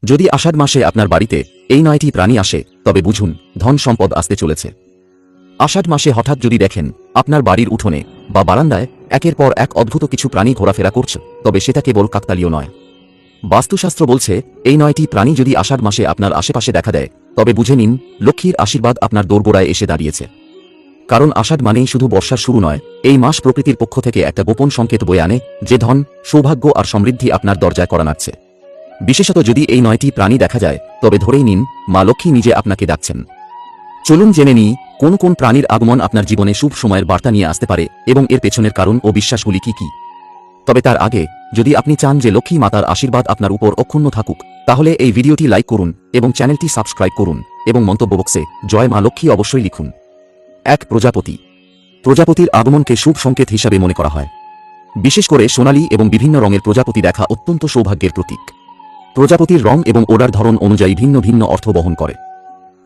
যদি আষাঢ় মাসে আপনার বাড়িতে এই 9টি প্রাণী আসে তবে বুঝুন ধন সম্পদ আসতে চলেছে। আষাঢ় মাসে হঠাৎ যদি দেখেন আপনার বাড়ির উঠোনে বা বারান্দায় একের পর এক অদ্ভুত কিছু প্রাণী ঘোরাফেরা করছে, তবে সেটা কেবল কাকতালীয় নয়। বাস্তুশাস্ত্র বলছে এই 9টি প্রাণী যদি আষাঢ় মাসে আপনার আশেপাশে দেখা দেয় তবে বুঝে নিন লক্ষ্মীর আশীর্বাদ আপনার দোরগোড়ায় এসে দাঁড়িয়েছে। কারণ আষাঢ় মানেই শুধু বর্ষার শুরু নয়, এই মাস প্রকৃতির পক্ষ থেকে একটা গোপন সংকেত বয়ে আনে যে ধন, সৌভাগ্য আর সমৃদ্ধি আপনার দরজায় কড়া নাড়ছে। বিশেষত যদি এই 9টি প্রাণী দেখা যায় তবে ধরেই নিন মা লক্ষ্মী নিজে আপনাকে ডাকছেন। চলুন জেনে নিই কোন কোন প্রাণীর আগমন আপনার জীবনে শুভ সময়ের বার্তা নিয়ে আসতে পারে এবং এর পেছনের কারণ ও বিশ্বাসগুলি কি কি। তবে তার আগে যদি আপনি চান যে লক্ষ্মী মাতার আশীর্বাদ আপনার উপর অক্ষুণ্ণ থাকুক, তাহলে এই ভিডিওটি লাইক করুন এবং চ্যানেলটি সাবস্ক্রাইব করুন এবং মন্তব্য বক্সে জয় মা লক্ষ্মী অবশ্যই লিখুন। 1. প্রজাপতি। প্রজাপতির আগমনকে শুভ সংকেত হিসাবে মনে করা হয়। বিশেষ করে সোনালী এবং বিভিন্ন রঙের প্রজাপতি দেখা অত্যন্ত সৌভাগ্যের প্রতীক। প্রজাপতির রং এবং ওড়ার ধরন অনুযায়ী ভিন্ন ভিন্ন অর্থ বহন করে।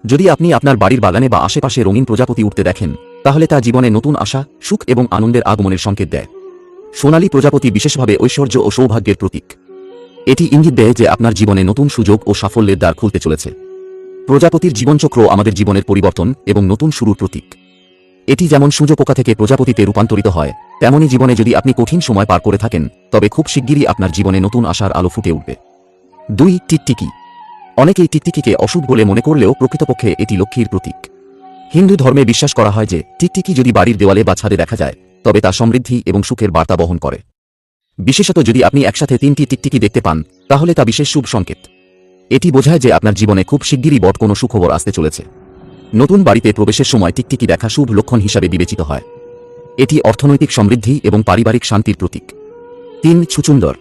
যদি আপনি আপনার বাড়ির বাগানে বা আশেপাশে রঙিন প্রজাপতি উঠতে দেখেন তাহলে তা জীবনে নতুন আশা, সুখ এবং আনন্দের আগমনের সংকেত দেয়। সোনালী প্রজাপতি বিশেষভাবে ঐশ্বর্য ও সৌভাগ্যের প্রতীক। এটি ইঙ্গিত দেয় যে আপনার জীবনে নতুন সুযোগ ও সাফল্যের দ্বার খুলতে চলেছে। প্রজাপতির জীবনচক্র আমাদের জীবনের পরিবর্তন এবং নতুন শুরুর প্রতীক। এটি যেমন সূর্যপোকা থেকে প্রজাপতিতে রূপান্তরিত হয়, তেমনই জীবনে যদি আপনি কঠিন সময় পার করে থাকেন তবে খুব শিগগিরই আপনার জীবনে নতুন আশার আলো ফুটে উঠবে। 2. টিকটিকি। অনেকেই টিকটিকিকে অশুভ বলে মনে করলেও প্রকৃতপক্ষে এটি লক্ষ্মীর প্রতীক। হিন্দু ধর্মে বিশ্বাস করা হয় যে টিকটিকি যদি বাড়ির দেওয়ালে বা ছাদে দেখা যায় তবে তা সমৃদ্ধি এবং সুখের বার্তা বহন করে। বিশেষত যদি আপনি একসাথে 3টি টিকটিকি দেখতে পান তাহলে তা বিশেষ শুভ সংকেত। এটি বোঝায় যে আপনার জীবনে খুব শিগগিরই বড় কোনো সুখবর আসতে চলেছে। নতুন বাড়িতে প্রবেশের সময় টিকটিকি দেখা শুভ লক্ষণ হিসাবে বিবেচিত হয়। এটি অর্থনৈতিক সমৃদ্ধি এবং পারিবারিক শান্তির প্রতীক। 3. ছুচুন্দর।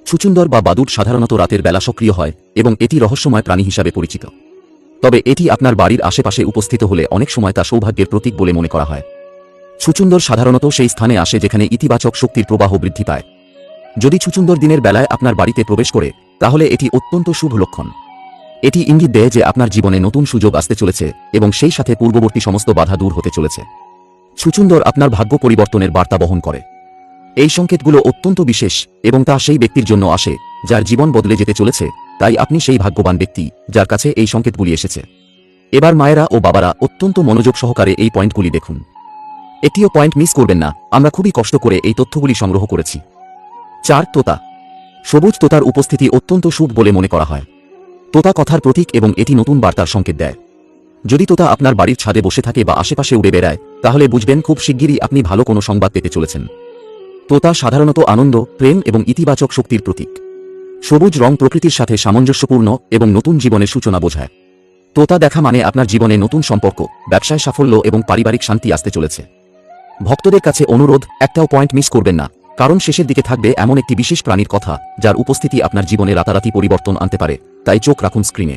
ছুচুন্দর বা বাদুড় সাধারণত রাতের বেলা সক্রিয় হয় এবং এটি রহস্যময় প্রাণী হিসাবে পরিচিত। তবে এটি আপনার বাড়ির আশেপাশে উপস্থিত হলে অনেক সময় তা সৌভাগ্যের প্রতীক বলে মনে করা হয়। ছুচুন্দর সাধারণত সেই স্থানে আসে যেখানে ইতিবাচক শক্তির প্রবাহ বৃদ্ধি পায়। যদি ছুচুন্দর দিনের বেলায় আপনার বাড়িতে প্রবেশ করে তাহলে এটি অত্যন্ত শুভ লক্ষণ। এটি ইঙ্গিত দেয় যে আপনার জীবনে নতুন সুযোগ আসতে চলেছে এবং সেই সাথে পূর্ববর্তী সমস্ত বাধা দূর হতে চলেছে। ছুচুন্দর আপনার ভাগ্য পরিবর্তনের বার্তা বহন করে। এই সংকেতগুলো অত্যন্ত বিশেষ এবং তা সেই ব্যক্তির জন্য আসে যার জীবন বদলে যেতে চলেছে, তাই আপনি সেই ভাগ্যবান ব্যক্তি যার কাছে এই সংকেতগুলি এসেছে। এবার মায়েরা ও বাবারা অত্যন্ত মনোযোগ সহকারে এই পয়েন্টগুলি দেখুন। একটিও পয়েন্ট মিস করবেন না, আমরা খুবই কষ্ট করে এই তথ্যগুলি সংগ্রহ করেছি। 4. তোতা। সবুজ তোতার উপস্থিতি অত্যন্ত শুভ বলে মনে করা হয়। তোতা কথার প্রতীক এবং এটি নতুন বার্তার সংকেত দেয়। যদি তোতা আপনার বাড়ির ছাদে বসে থাকে বা আশেপাশে উড়ে বেড়ায় তাহলে বুঝবেন খুব শিগগিরই আপনি ভালো কোনো সংবাদ পেতে চলেছেন। তোতা সাধারণত আনন্দ, প্রেম এবং ইতিবাচক শক্তির প্রতীক। সবুজ রং প্রকৃতির সাথে সামঞ্জস্যপূর্ণ এবং নতুন জীবনের সূচনা বোঝায়। তোতা দেখা মানে আপনার জীবনে নতুন সম্পর্ক, ব্যবসায় সাফল্য এবং পারিবারিক শান্তি আসতে চলেছে। ভক্তদের কাছে অনুরোধ, একটাও পয়েন্ট মিস করবেন না, কারণ শেষের দিকে থাকবে এমন একটি বিশেষ প্রাণীর কথা যার উপস্থিতি আপনার জীবনে রাতারাতি পরিবর্তন আনতে পারে। তাই চোখ রাখুন স্ক্রিনে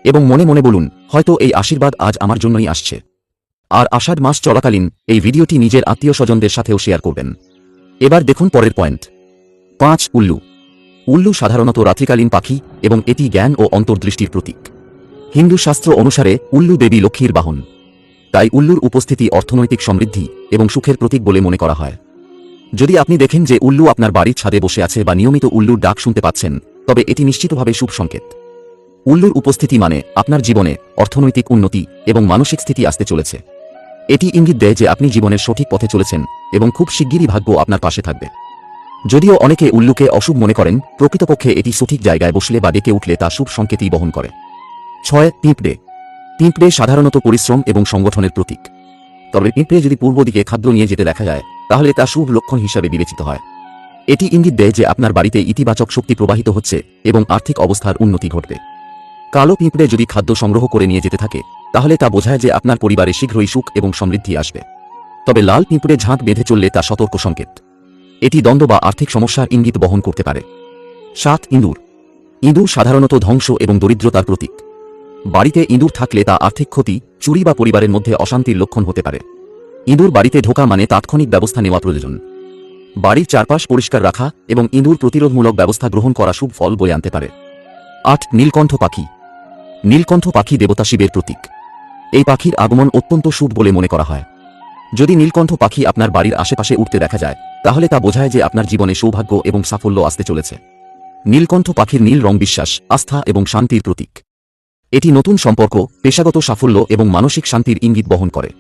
এবং মনে মনে বলুন, হয়তো এই আশীর্বাদ আজ আমার জন্যই আসছে। আর আষাঢ় মাস চলাকালীন এই ভিডিওটি নিজের আত্মীয় স্বজনদের সাথেও শেয়ার করবেন। এবার দেখুন পরের পয়েন্ট। 5. উল্লু। উল্লু সাধারণত রাত্রিকালীন পাখি এবং এটি জ্ঞান ও অন্তর্দৃষ্টির প্রতীক। হিন্দু শাস্ত্র অনুসারে উল্লু দেবী লক্ষ্মীর বাহন। তাই উল্লুর উপস্থিতি অর্থনৈতিক সমৃদ্ধি এবং সুখের প্রতীক বলে মনে করা হয়। যদি আপনি দেখেন যে উল্লু আপনার বাড়ির ছাদে বসে আছে বা নিয়মিত উল্লুর ডাক শুনতে পাচ্ছেন তবে এটি নিশ্চিতভাবে শুভ সংকেত। উল্লুর উপস্থিতি মানে আপনার জীবনে অর্থনৈতিক উন্নতি এবং মানসিক স্থিতি আসতে চলেছে। এটি ইঙ্গিত দেয় যে আপনি জীবনের সঠিক পথে চলেছেন এবং খুব শিগগিরই ভাগ্য আপনার পাশে থাকবে। যদিও অনেকে উল্লুকে অশুভ মনে করেন, প্রকৃতপক্ষে এটি সঠিক জায়গায় বসলে বা ডেকে উঠলে তা শুভ সংকেতই বহন করে। 6. পিঁপড়ে। পিঁপড়ে সাধারণত পরিশ্রম এবং সংগঠনের প্রতীক। তবে পিঁপড়ে যদি পূর্ব দিকে খাদ্য নিয়ে যেতে দেখা যায় তাহলে তা শুভ লক্ষণ হিসাবে বিবেচিত হয়। এটি ইঙ্গিত দেয় যে আপনার বাড়িতে ইতিবাচক শক্তি প্রবাহিত হচ্ছে এবং আর্থিক অবস্থার উন্নতি ঘটবে। কালো পিঁপড়ে যদি খাদ্য সংগ্রহ করে নিয়ে যেতে থাকে তাহলে তা বোঝায় যে আপনার পরিবারে শীঘ্রই সুখ এবং সমৃদ্ধি আসবে। তবে লাল পিঁপড়ে ঝাঁক বেঁধে চললে তা সতর্ক সংকেত। এটি দ্বন্দ্ব বা আর্থিক সমস্যার ইঙ্গিত বহন করতে পারে। 7. ইঁদুর। ইঁদুর সাধারণত ধ্বংস এবং দরিদ্রতার প্রতীক। বাড়িতে ইঁদুর থাকলে তা আর্থিক ক্ষতি, চুরি বা পরিবারের মধ্যে অশান্তির লক্ষণ হতে পারে। ইঁদুর বাড়িতে ঢোকা মানে তাৎক্ষণিক ব্যবস্থা নেওয়া প্রয়োজন। বাড়ির চারপাশ পরিষ্কার রাখা এবং ইঁদুর প্রতিরোধমূলক ব্যবস্থা গ্রহণ করা শুভ ফল বয়ে আনতে পারে। 8. নীলকণ্ঠ পাখি। নীলকণ্ঠ পাখি দেবতা শিবের প্রতীক। এই পাখির আগমন অত্যন্ত শুভ বলে মনে করা হয়। যদি নীলকণ্ঠ পাখি আপনার বাড়ির আশেপাশে উঠতে দেখা যায় তাহলে তা বোঝায় যে আপনার জীবনে সৌভাগ্য এবং সাফল্য আসতে চলেছে। নীলকণ্ঠ পাখির নীল রং বিশ্বাস, আস্থা এবং শান্তির প্রতীক। এটি নতুন সম্পর্ক, পেশাগত সাফল্য এবং মানসিক শান্তির ইঙ্গিত বহন করে।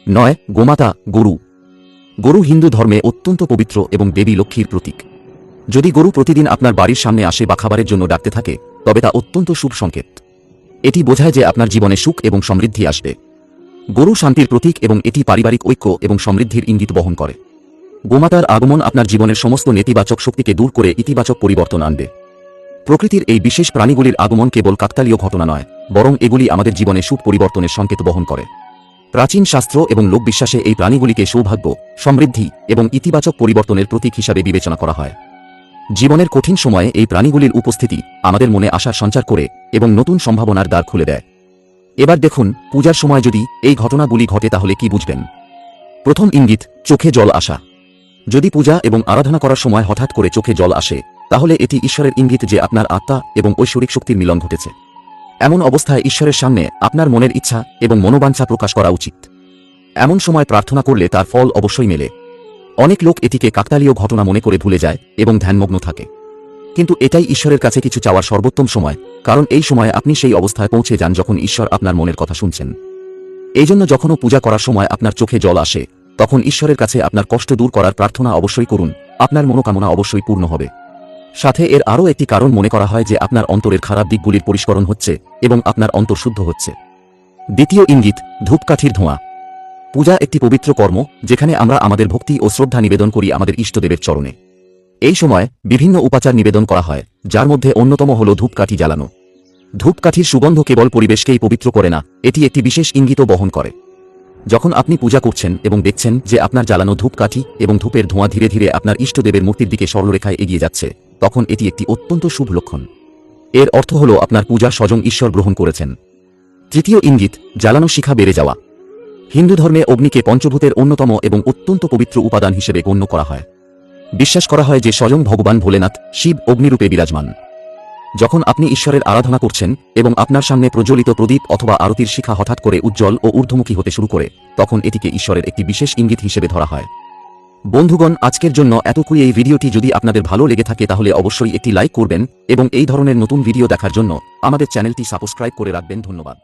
9 গোমাতা, গরু। গরু হিন্দু ধর্মে অত্যন্ত পবিত্র এবং দেবী লক্ষ্মীর প্রতীক। যদি গরু প্রতিদিন আপনার বাড়ির সামনে আসে বা খাবারের জন্য ডাকতে থাকে, তবে তা অত্যন্ত শুভ সংকেত। এটি বোঝায় যে আপনার জীবনে সুখ এবং সমৃদ্ধি আসবে। গরু শান্তির প্রতীক এবং এটি পারিবারিক ঐক্য এবং সমৃদ্ধির ইঙ্গিত বহন করে। গোমাতার আগমন আপনার জীবনের সমস্ত নেতিবাচক শক্তিকে দূর করে ইতিবাচক পরিবর্তন আনবে। প্রকৃতির এই বিশেষ প্রাণীগুলির আগমন কেবল কাকতালীয় ঘটনা নয়, বরং এগুলি আমাদের জীবনে সুখ পরিবর্তনের সংকেত বহন করে। প্রাচীন শাস্ত্র এবং লোকবিশ্বাসে এই প্রাণীগুলিকে সৌভাগ্য, সমৃদ্ধি এবং ইতিবাচক পরিবর্তনের প্রতীক হিসাবে বিবেচনা করা হয়। জীবনের কঠিন সময়ে এই প্রাণীগুলির উপস্থিতি আমাদের মনে আশার সঞ্চার করে এবং নতুন সম্ভাবনার দ্বার খুলে দেয়। এবার দেখুন, পূজার সময় যদি এই ঘটনাগুলি ঘটে তাহলে কি বুঝবেন। প্রথম ইঙ্গিত, চোখে জল আসা। যদি পূজা এবং আরাধনা করার সময় হঠাৎ করে চোখে জল আসে, তাহলে এটি ঈশ্বরের ইঙ্গিত যে আপনার আত্মা এবং ঐশ্বরিক শক্তির মিলন ঘটেছে। এমন অবস্থায় ঈশ্বরের সামনে আপনার মনের ইচ্ছা এবং মনোবাঞ্ছা প্রকাশ করা উচিত। এমন সময় প্রার্থনা করলে তার ফল অবশ্যই মেলে। অনেক লোক এটিকে কাকতালীয় ঘটনা মনে করে ভুলে যায় এবং ধ্যানমগ্ন থাকে, কিন্তু এটাই ঈশ্বরের কাছে কিছু চাওয়ার সর্বোত্তম সময়, কারণ এই সময়ে আপনি সেই অবস্থায় পৌঁছে যান যখন ঈশ্বর আপনার মনের কথা শুনছেন। এই জন্য যখনও পূজা করার সময় আপনার চোখে জল আসে, তখন ঈশ্বরের কাছে আপনার কষ্ট দূর করার প্রার্থনা অবশ্যই করুন। আপনার মনোকামনা অবশ্যই পূর্ণ হবে। সাথে এর আরও একটি কারণ মনে করা হয় যে আপনার অন্তরের খারাপ দিকগুলির পরিষ্করণ হচ্ছে এবং আপনার অন্তর শুদ্ধ হচ্ছে। দ্বিতীয় ইঙ্গিত, ধূপকাঠির ধোঁয়া। পূজা একটি পবিত্র কর্ম, যেখানে আমরা আমাদের ভক্তি ও শ্রদ্ধা নিবেদন করি আমাদের ইষ্টদেবের চরণে। এই সময় বিভিন্ন উপাচার নিবেদন করা হয়, যার মধ্যে অন্যতম হল ধূপকাঠি জ্বালানো। ধূপকাঠির সুগন্ধ কেবল পরিবেশকেই পবিত্র করে না, এটি একটি বিশেষ ইঙ্গিতও বহন করে। যখন আপনি পূজা করছেন এবং দেখছেন যে আপনার জ্বালানো ধূপকাঠি এবং ধূপের ধোঁয়া ধীরে ধীরে আপনার ইষ্টদেবের মূর্তির দিকে সরলরেখায় এগিয়ে যাচ্ছে, তখন এটি একটি অত্যন্ত শুভ লক্ষণ। এর অর্থ হল আপনার পূজা স্বয়ং ঈশ্বর গ্রহণ করেছেন। তৃতীয় ইঙ্গিত, জ্বালানো শিখা বেড়ে যাওয়া। হিন্দু ধর্মে অগ্নিকে পঞ্চভূতের অন্যতম এবং অত্যন্ত পবিত্র উপাদান হিসেবে গণ্য করা হয়। বিশ্বাস করা হয় যে স্বয়ং ভগবান ভোলেনাথ, শিব অগ্নিরূপে বিরাজমান। যখন আপনি ঈশ্বরের আরাধনা করছেন এবং আপনার সামনে প্রজ্বলিত প্রদীপ অথবা আরতির শিখা হঠাৎ করে উজ্জ্বল ও ঊর্ধ্বমুখী হতে শুরু করে, তখন এটিকে ঈশ্বরের একটি বিশেষ ইঙ্গিত হিসেবে ধরা হয়। বন্ধুগণ, আজকের জন্য এতটুকুই। এই ভিডিওটি যদি আপনাদের ভালো লেগে থাকে তাহলে অবশ্যই একটি লাইক করবেন এবং এই ধরনের নতুন ভিডিও দেখার জন্য আমাদের চ্যানেলটি সাবস্ক্রাইব করে রাখবেন। ধন্যবাদ।